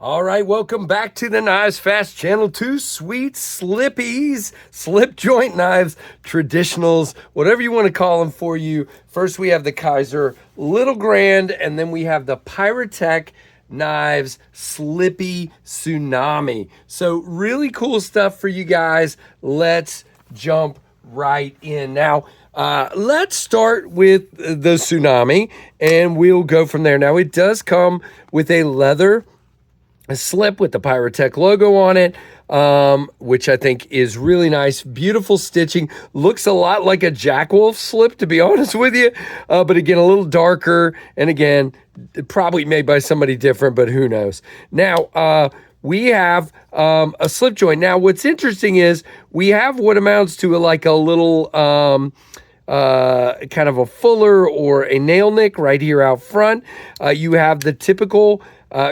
All right, welcome back to the Knives Fast Channel. Two sweet Slippies, slip joint knives, traditionals, whatever you want to call them for you. First, we have the Kizer Little Grand, and then we have the Piratech Knives Slippy Tsunami. So really cool stuff for you guys. Let's jump right in. Now, let's start with the Tsunami, and we'll go from there. Now, it does come with a leather slip with the Piratech logo on it, which I think is really nice. Beautiful stitching. Looks a lot like a Jack Wolf slip, to be honest with you. But again, a little darker. And again, probably made by somebody different, but who knows. Now, we have a slip joint. Now, what's interesting is we have what amounts to like a little kind of a fuller or a nail nick right here out front. You have the typical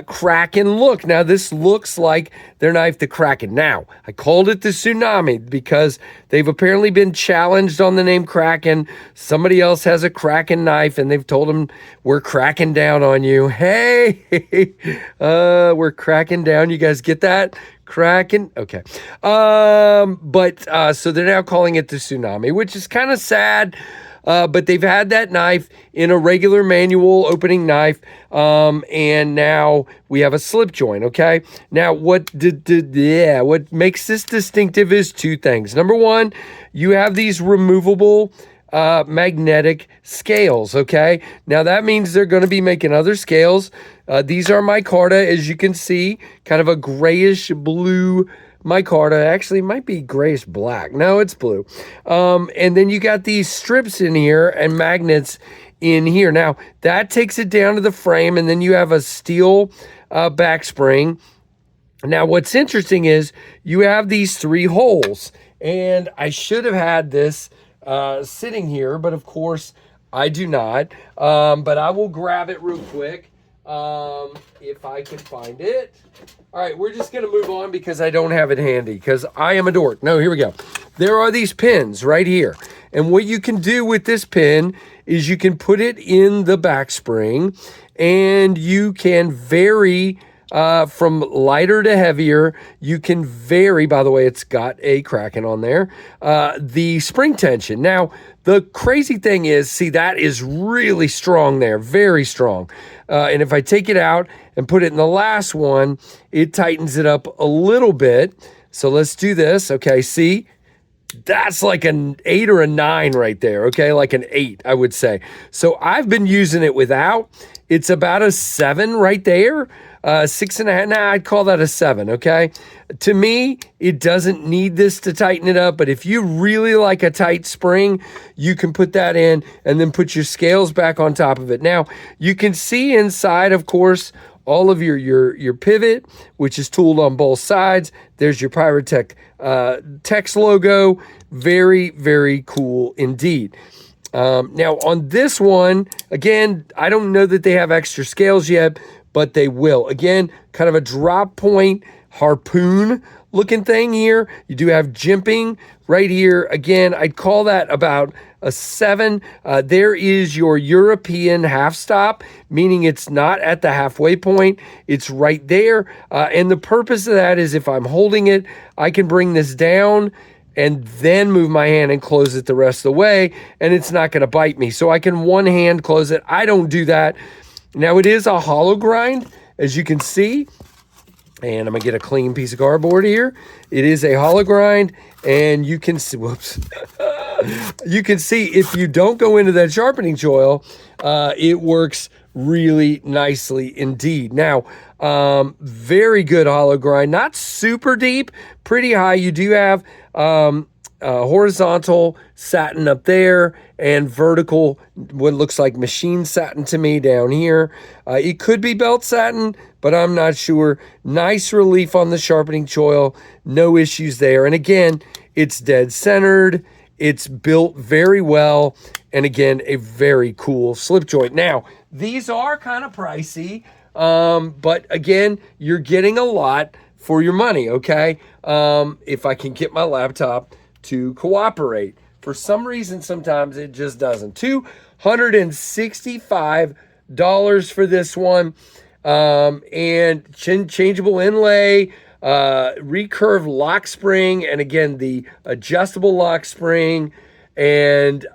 Kraken look. Now, this looks like their knife, the Kraken. Now, I called it the Tsunami because they've apparently been challenged on the name Kraken. Somebody else has a Kraken knife, and they've told them, we're cracking down on you. Hey, we're cracking down. You guys get that? Kraken. Okay. So they're now calling it the Tsunami, which is kind of sad. But they've had that knife in a regular manual opening knife, and now we have a slip joint, okay? Now, what makes this distinctive is two things. Number one, you have these removable magnetic scales, okay? Now, that means they're going to be making other scales. These are micarta, as you can see, kind of a grayish blue micarta. Actually, it might be grayish black. No, it's blue. And then you got these strips in here and magnets in here. Now, that takes it down to the frame, and then you have a steel back spring. Now, what's interesting is you have these three holes, and I should have had this sitting here, but of course I do not. But I will grab it real quick if I can find it. All right, we're just going to move on because I don't have it handy because I am a dork. No, here we go. There are these pins right here. And what you can do with this pin is you can put it in the back spring, and you can vary from lighter to heavier. You can vary, by the way, it's got a Kraken on there, the spring tension. Now, the crazy thing is, see, that is really strong there, very strong. And if I take it out and put it in the last one, it tightens it up a little bit. So let's do this. Okay, see? That's like an 8 or a 9 right there, okay? Like an 8, I would say. So I've been using it without. It's about a 7 right there. 6.5. Nah, I'd call that a 7, okay? To me, it doesn't need this to tighten it up, but if you really like a tight spring, you can put that in and then put your scales back on top of it. Now, you can see inside, of course, all of your pivot, which is tooled on both sides. There's your Piratech text logo. Very, very cool indeed. Now, on this one, again, I don't know that they have extra scales yet, but they will. Again, kind of a drop point harpoon looking thing here. You do have jimping right here. Again, I'd call that about a 7. There is your European half stop, meaning it's not at the halfway point. It's right there. And the purpose of that is if I'm holding it, I can bring this down and then move my hand and close it the rest of the way, and it's not going to bite me. So I can one hand close it. I don't do that. Now, it is a hollow grind, as you can see, and I'm going to get a clean piece of cardboard here. It is a hollow grind, and you can see, whoops, you can see if you don't go into that sharpening choil, it works really nicely indeed. Now, very good hollow grind, not super deep, pretty high. You do have horizontal satin up there and vertical, what looks like machine satin to me down here. It could be belt satin, but I'm not sure. Nice relief on the sharpening choil, no issues there. And again, it's dead centered. It's built very well. And again, a very cool slip joint. Now, these are kind of pricey, but again, you're getting a lot for your money, okay? If I can get my laptop to cooperate. For some reason, sometimes it just doesn't. $265 for this one. and changeable inlay, recurve lock spring, and again, the adjustable lock spring, and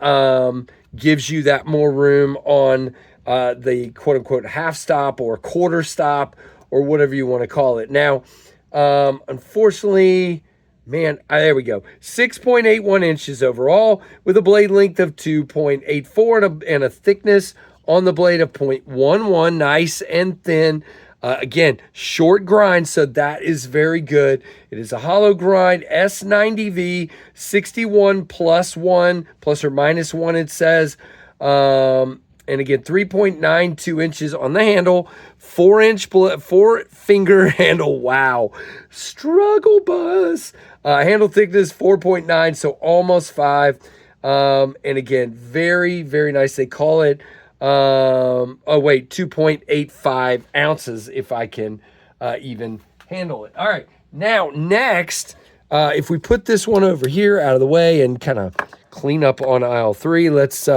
gives you that more room on the quote unquote half stop or quarter stop or whatever you want to call it. Now, unfortunately, man, there we go. 6.81 inches overall with a blade length of 2.84 and a thickness on the blade of 0.11. Nice and thin. Again, short grind, so that is very good. It is a hollow grind, S90V, 61 plus 1, plus or minus 1, it says. And again, 3.92 inches on the handle, 4 finger handle. Wow. Struggle bus. Handle thickness, 4.9, so almost 5. And again, very, very nice. They call it 2.85 ounces if I can even handle it. All right, now next, if we put this one over here out of the way and kind of clean up on aisle 3, let's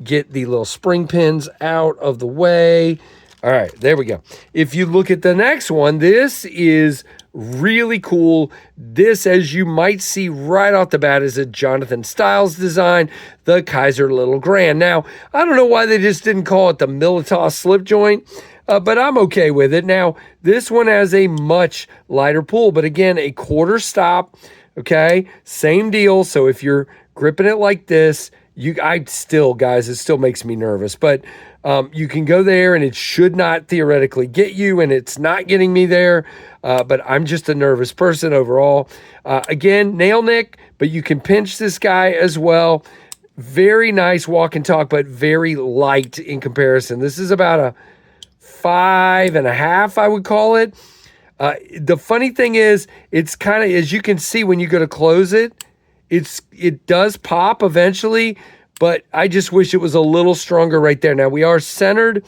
get the little spring pins out of the way. All right, there we go. If you look at the next one, this is really cool. This, as you might see right off the bat, is a Jonathan Styles design, the Kizer Little Grand. Now, I don't know why they just didn't call it the Militas slip joint, but I'm okay with it. Now, this one has a much lighter pull, but again, a quarter stop, okay? Same deal. So if you're gripping it like this, it still makes me nervous, but you can go there and it should not theoretically get you, and it's not getting me there, but I'm just a nervous person overall. Again, nail nick, but you can pinch this guy as well. Very nice walk and talk, but very light in comparison. This is about a 5.5, I would call it. The funny thing is, it's kind of, as you can see when you go to close it, it does pop eventually, but I just wish it was a little stronger right there. Now we are centered,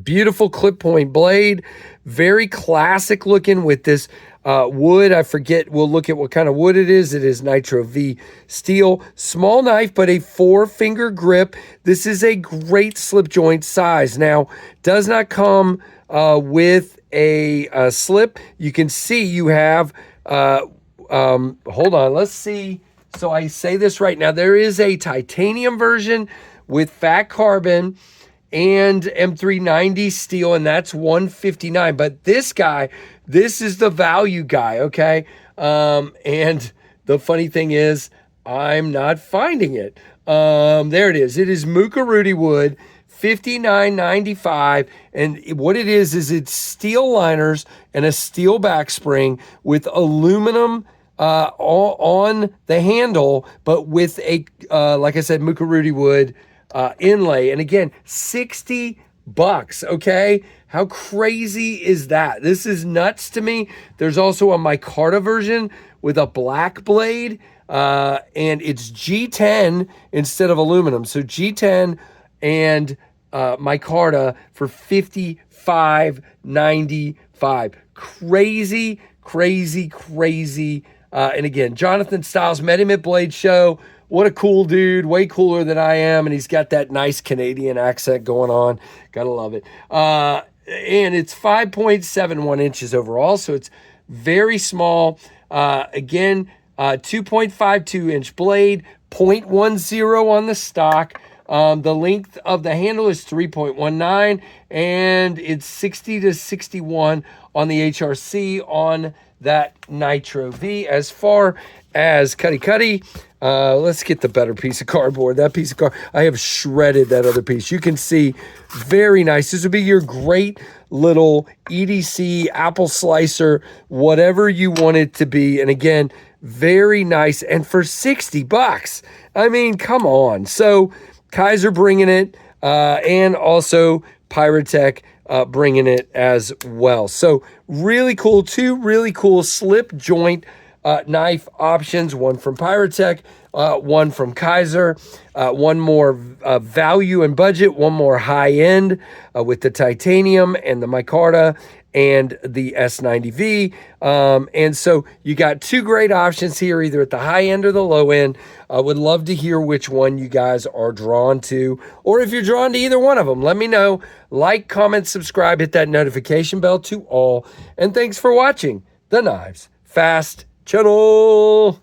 beautiful clip point blade, very classic looking with this wood. I forget, we'll look at what kind of wood it is. It is Nitro V steel, small knife, but a 4-finger grip. This is a great slip joint size. Now, does not come with a slip. You can see you have, hold on, let's see. So I say this right now. There is a titanium version with fat carbon and M390 steel, and that's $159. But this guy, this is the value guy, okay? And the funny thing is, I'm not finding it. There it is. It is Mukaruti wood, $59.95, and what it is it's steel liners and a steel back spring with aluminum on the handle, but with a like I said, Mukaruti wood inlay. And again, $60, okay? How crazy is that? This is nuts to me. There's also a micarta version with a black blade, and it's G10 instead of aluminum. So G10 and micarta for $55.95. Crazy, crazy, crazy. And again, Jonathan Styles, met him at Blade Show. What a cool dude, way cooler than I am, and he's got that nice Canadian accent going on. Gotta love it. And it's 5.71 inches overall, so it's very small. Again, 2.52 inch blade, 0.10 on the stock. The length of the handle is 3.19, and it's 60 to 61 on the HRC on that Nitro V. As far as cutty, let's get the better piece of cardboard. That piece of card, I have shredded that other piece. You can see, very nice. This would be your great little EDC apple slicer, whatever you want it to be. And again, very nice. And for $60, I mean, come on. So Kizer bringing it, and also Piratech bringing it as well. So really cool, 2 really cool slip joint knife options, one from Piratech, one from Kizer, one more value and budget, one more high end with the titanium and the micarta and the S90V. And so you got two great options here, either at the high end or the low end. I would love to hear which one you guys are drawn to, or if you're drawn to either one of them, let me know. Like, comment, subscribe, hit that notification bell to all. And thanks for watching the Knives Fast channel.